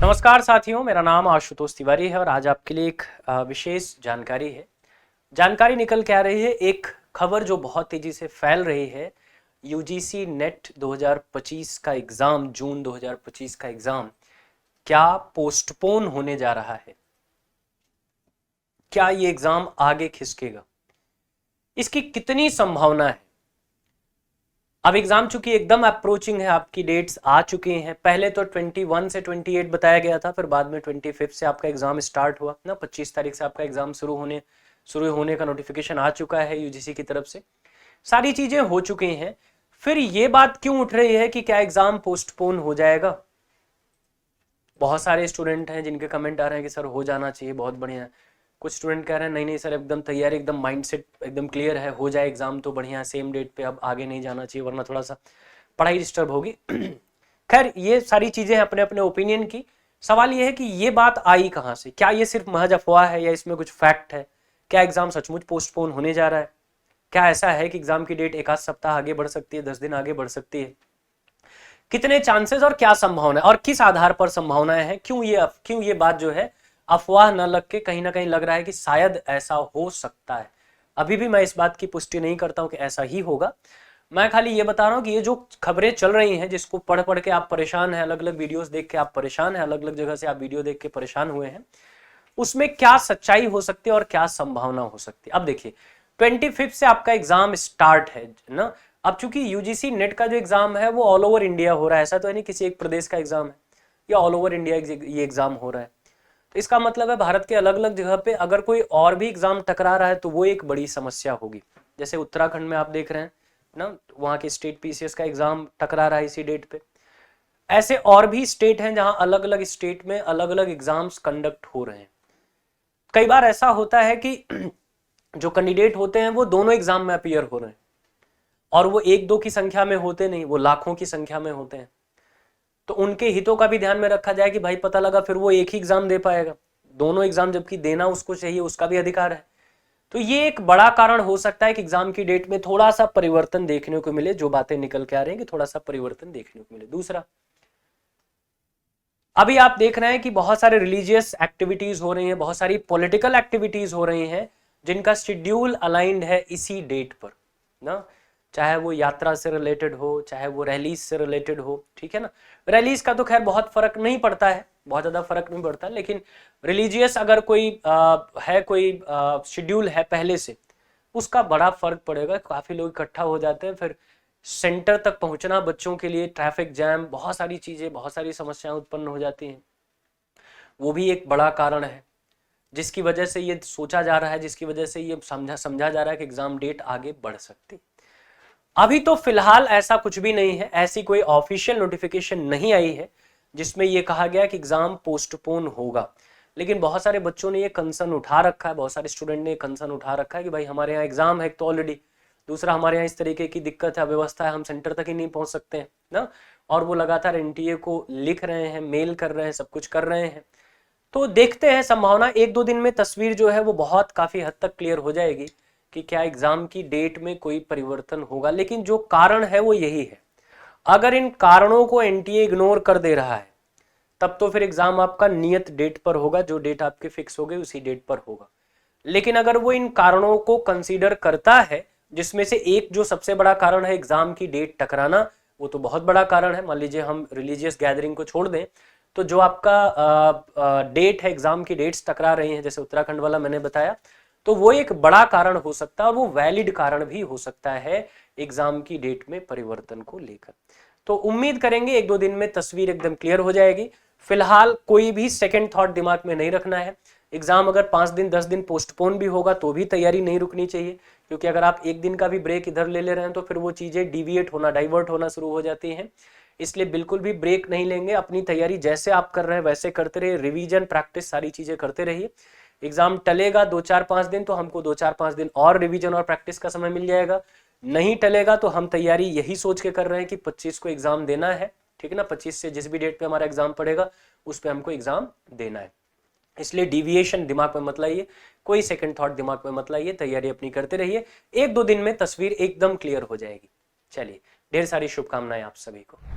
नमस्कार साथियों, मेरा नाम आशुतोष तिवारी है और आज आपके लिए एक विशेष जानकारी है। जानकारी निकल के आ रही है, एक खबर जो बहुत तेजी से फैल रही है। यूजीसी नेट 2025 का एग्जाम, जून 2025 का एग्जाम क्या पोस्टपोन होने जा रहा है? क्या ये एग्जाम आगे खिसकेगा? इसकी कितनी संभावना है? अब एग्जाम चूंकि एकदम अप्रोचिंग है, आपकी डेट्स आ चुकी हैं। पहले तो 21 से 28 बताया गया था, फिर बाद में 25 से आपका एग्जाम स्टार्ट हुआ ना। 25 तारीख से आपका एग्जाम शुरू होने का नोटिफिकेशन आ चुका है यूजीसी की तरफ से। सारी चीजें हो चुकी हैं। फिर ये बात क्यों उठ रही है कि क्या एग्जाम पोस्टपोन हो जाएगा? बहुत सारे स्टूडेंट हैं जिनके कमेंट आ रहे हैं कि सर हो जाना चाहिए, बहुत बढ़िया है। कुछ स्टूडेंट कह रहे हैं नहीं नहीं सर, एकदम तैयारी, एकदम माइंडसेट एकदम क्लियर है, हो जाए एग्जाम तो बढ़िया है, सेम डेट पे, अब आगे नहीं जाना चाहिए वरना थोड़ा सा पढ़ाई डिस्टर्ब होगी। खैर, ये सारी चीजें हैं अपने अपने ओपिनियन की। सवाल ये है कि ये बात आई कहाँ से? क्या ये सिर्फ महज अफवाह है या इसमें कुछ फैक्ट है? क्या एग्जाम सचमुच पोस्टपोन होने जा रहा है? क्या ऐसा है कि एग्जाम की डेट एक आध सप्ताह आगे बढ़ सकती है, 10 दिन आगे बढ़ सकती है? कितने चांसेस और क्या संभावना और किस आधार पर संभावनाएं हैं? क्यों ये बात जो है अफवाह न लग के कहीं ना कहीं लग रहा है कि शायद ऐसा हो सकता है। अभी भी मैं इस बात की पुष्टि नहीं करता हूं कि ऐसा ही होगा। मैं खाली ये बता रहा हूं कि ये जो खबरें चल रही हैं, जिसको पढ़ पढ़ के आप परेशान हैं, अलग अलग वीडियोस देख के आप परेशान हैं, अलग अलग जगह से आप वीडियो देख के परेशान हुए हैं, उसमें क्या सच्चाई हो सकती है और क्या संभावना हो सकती है। अब देखिए, 25 से आपका एग्जाम स्टार्ट है ना। अब चूंकि यूजीसी नेट का जो एग्जाम है वो ऑल ओवर इंडिया हो रहा है, ऐसा तो है नहीं किसी एक प्रदेश का एग्जाम है, या ऑल ओवर इंडिया ये एग्जाम हो रहा है। तो इसका मतलब है भारत के अलग अलग जगह पे अगर कोई और भी एग्जाम टकरा रहा है तो वो एक बड़ी समस्या होगी। जैसे उत्तराखंड में आप देख रहे हैं ना, वहां के स्टेट पीसीएस का एग्जाम टकरा रहा है इसी डेट पे। ऐसे और भी स्टेट हैं जहां अलग अलग स्टेट में अलग अलग एग्जाम्स कंडक्ट हो रहे हैं। कई बार ऐसा होता है कि जो कैंडिडेट होते हैं वो दोनों एग्जाम में अपीयर हो रहे हैं, और वो एक दो की संख्या में होते नहीं, वो लाखों की संख्या में होते हैं। तो उनके हितों का भी ध्यान में रखा जाए कि भाई पता लगा फिर वो एक ही एग्जाम दे पाएगा, दोनों एग्जाम जबकि देना उसको चाहिए, उसका भी अधिकार है। तो ये एक बड़ा कारण हो सकता है कि एग्जाम की डेट में थोड़ा सा परिवर्तन देखने को मिले, जो बातें निकल के आ रही हैं कि थोड़ा सा परिवर्तन देखने को मिले। दूसरा, अभी आप देख रहे हैं कि बहुत सारे रिलीजियस एक्टिविटीज हो रही हैं, बहुत सारी पॉलिटिकल एक्टिविटीज हो रही हैं जिनका शेड्यूल अलाइंड है इसी डेट पर ना। चाहे वो यात्रा से रिलेटेड हो, चाहे वो रैलीज से रिलेटेड हो, ठीक है ना। रैलीज का तो खैर बहुत फर्क नहीं पड़ता है, बहुत ज्यादा फर्क नहीं पड़ता, लेकिन रिलीजियस अगर कोई कोई शेड्यूल है पहले से, उसका बड़ा फर्क पड़ेगा। काफी लोग इकट्ठा हो जाते हैं, फिर सेंटर तक पहुंचना बच्चों के लिए, ट्रैफिक जैम, बहुत सारी चीजें, बहुत सारी समस्याएं उत्पन्न हो जाती हैं। वो भी एक बड़ा कारण है जिसकी वजह से ये सोचा जा रहा है, जिसकी वजह से ये समझा जा रहा है कि एग्जाम डेट आगे बढ़ सकती। अभी तो फिलहाल ऐसा कुछ भी नहीं है, ऐसी कोई ऑफिशियल नोटिफिकेशन नहीं आई है जिसमें यह कहा गया कि एग्जाम पोस्टपोन होगा। लेकिन बहुत सारे बच्चों ने ये कंसर्न उठा रखा है, बहुत सारे स्टूडेंट ने कंसर्न उठा रखा है कि भाई हमारे यहाँ एग्जाम है तो ऑलरेडी, दूसरा हमारे यहाँ इस तरीके की दिक्कत है, व्यवस्था है, हम सेंटर तक ही नहीं पहुंच सकते हैं ना। और वो लगातार एनटीए को लिख रहे हैं, मेल कर रहे हैं, सब कुछ कर रहे हैं। तो देखते हैं, संभावना एक दो दिन में तस्वीर जो है वो बहुत काफी हद तक क्लियर हो जाएगी कि क्या एग्जाम की डेट में कोई परिवर्तन होगा। लेकिन जो कारण है वो यही है, अगर इन कारणों को एनटीए इग्नोर कर दे रहा है तब तो फिर एग्जाम आपका नियत डेट पर होगा, जो डेट आपकी फिक्स हो गई उसी डेट पर होगा। लेकिन अगर वो इन कारणों को कंसीडर करता है, जिसमें से एक जो सबसे बड़ा कारण है एग्जाम की डेट टकराना, वो तो बहुत बड़ा कारण है। मान लीजिए हम रिलीजियस गैदरिंग को छोड़ दें, तो जो आपका डेट है, एग्जाम की डेट्स टकरा रही हैं, जैसे उत्तराखंड वाला मैंने बताया, तो वो एक बड़ा कारण हो सकता है और वो वैलिड कारण भी हो सकता है एग्जाम की डेट में परिवर्तन को लेकर। तो उम्मीद करेंगे एक दो दिन में तस्वीर एकदम क्लियर हो जाएगी। फिलहाल कोई भी सेकंड थॉट दिमाग में नहीं रखना है। एग्जाम अगर 5 दिन 10 दिन पोस्टपोन भी होगा तो भी तैयारी नहीं रुकनी चाहिए, क्योंकि अगर आप एक दिन का भी ब्रेक इधर ले रहे हैं तो फिर वो चीजें डिविएट होना, डाइवर्ट होना शुरू हो जाती हैं। इसलिए बिल्कुल भी ब्रेक नहीं लेंगे, अपनी तैयारी जैसे आप कर रहे हैं वैसे करते रहिए, रिवीजन, प्रैक्टिस, सारी चीजें करते रहिए। एग्जाम टलेगा 2-4-5 दिन तो हमको 2-4-5 दिन और रिवीजन और प्रैक्टिस का समय मिल जाएगा। नहीं टलेगा तो हम तैयारी यही सोच के कर रहे हैं कि 25 को एग्जाम देना है, ठीक है ना। 25 से जिस भी डेट पे हमारा एग्जाम पड़ेगा उस पे हमको एग्जाम देना है। इसलिए डिविएशन दिमाग में मत लाइए, कोई सेकंड थॉट दिमाग में मत लाइए, तैयारी अपनी करते रहिए। एक दो दिन में तस्वीर एकदम क्लियर हो जाएगी। चलिए, ढेर सारी शुभकामनाएं आप सभी को।